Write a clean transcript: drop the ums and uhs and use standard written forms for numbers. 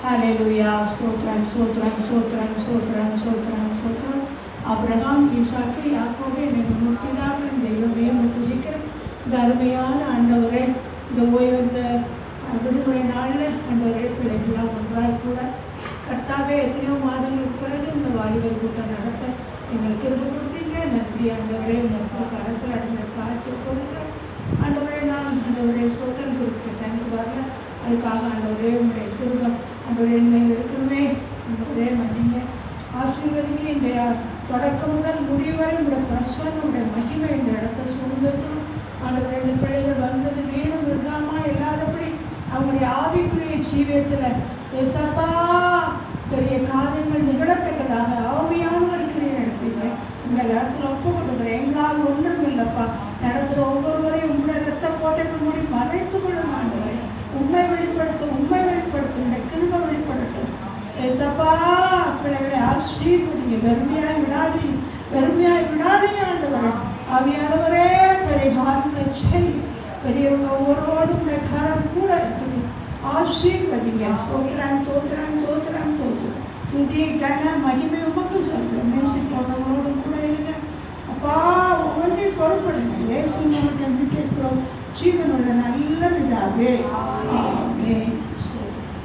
ஹல்லேலூயா. ஸ்தோத்திரம் ஸ்தோத்திரம் ஸ்தோத்திரம் ஸ்தோத்திரம் ஸ்தோத்திரம் ஸ்தோத்திரம். ஆபிரகாம், ஈசாக்கு, யாக்கோபு என்னும் முற்பிதாக்களின் தெய்வமே துதிக்கிறேன். இந்த அருமையான ஆண்டவரே, இந்த ஓய்வு இந்த விடுமுறை நாளில் ஆண்டவரே பிள்ளைகள்லாம் ஒன்றாய் கூட கர்த்தாவே எத்தனையோ மாதங்களுக்கு பிறகு இந்த வாலிபர் கூட்டம் நடத்த எங்களுக்கு கிருபை கொடுத்தீங்க. நன்றி ஆண்டவரே. உங்கள் கரத்தில் அடிமை காத்து கொடுக்குறேன் ஆண்டவரே. நான் ஆண்டவரே சோதனை குறிப்பிட்ட டைமுக்கு வரல, அதுக்காக ஆண்டவரே உங்களுடைய கிருபை ஆண்டவரே மேல் இருக்கணுமே. ஆண்டவரே மன்னிங்க, ஆசீர்வதிங்க. இன்றைய தொடக்கம் முதல் முடிவு வரை உங்களுடைய பிரசன்னம், உங்களுடைய மகிமை இந்த இடத்தை சூழ்ந்திருக்கணும் ஆண்டவரே. இந்த பிள்ளைகள் வந்தது வீணும் விருதாமா இல்லாதபடி அவங்களுடைய ஆவிக்குரிய ஜீவியத்தில் ஏசப்பா பெரிய காரியங்கள் நிகழத்தக்கதாக ஆவியானவர் கிரியை நடப்பீங்க. உங்களுடைய கரத்தில் ஒப்பு கொடுக்குறேன். எங்களால் ஒன்றும் இல்லைப்பா. நடத்துகிற ஒவ்வொருவரையும் உங்களுடைய ரத்த கோட்டைக்கு மூடி மறைத்து கொள்ளும் ஆண்டவரை. உண்மை வெளிப்படுத்தும், உண்மை வெளிப்படுத்தும், இந்த கிருபை வெளிப்படட்டும் ஏசப்பா. பிள்ளைகளை ஆசீர்வதிங்க. வெறுமையாய் விடாதீங்க, வெறுமையாய் விடாதீங்க ஆண்டவரை. ஆவியானவரே பெரிய காரியங்களை செய்யும். பெரியவங்க ஒவ்வொருவரோடும் உடைய கரம் கூட இருக்கணும். ஆசீர்வதிங்க. சோத்திரம் சோத்திரம் சோத்திரம் சோத்திரம். துதி கன மகிமை உமக்கு சோத்திரம். மியூசிக் போடுறவங்களோடு கூட இருங்க அப்பா. ஒவ்வொன்றே பொறுப்படுங்க. ஏசு நமக்கு கேட்கிறோம் ஜீவனோட நல்ல பிதாவே. ஆமென்.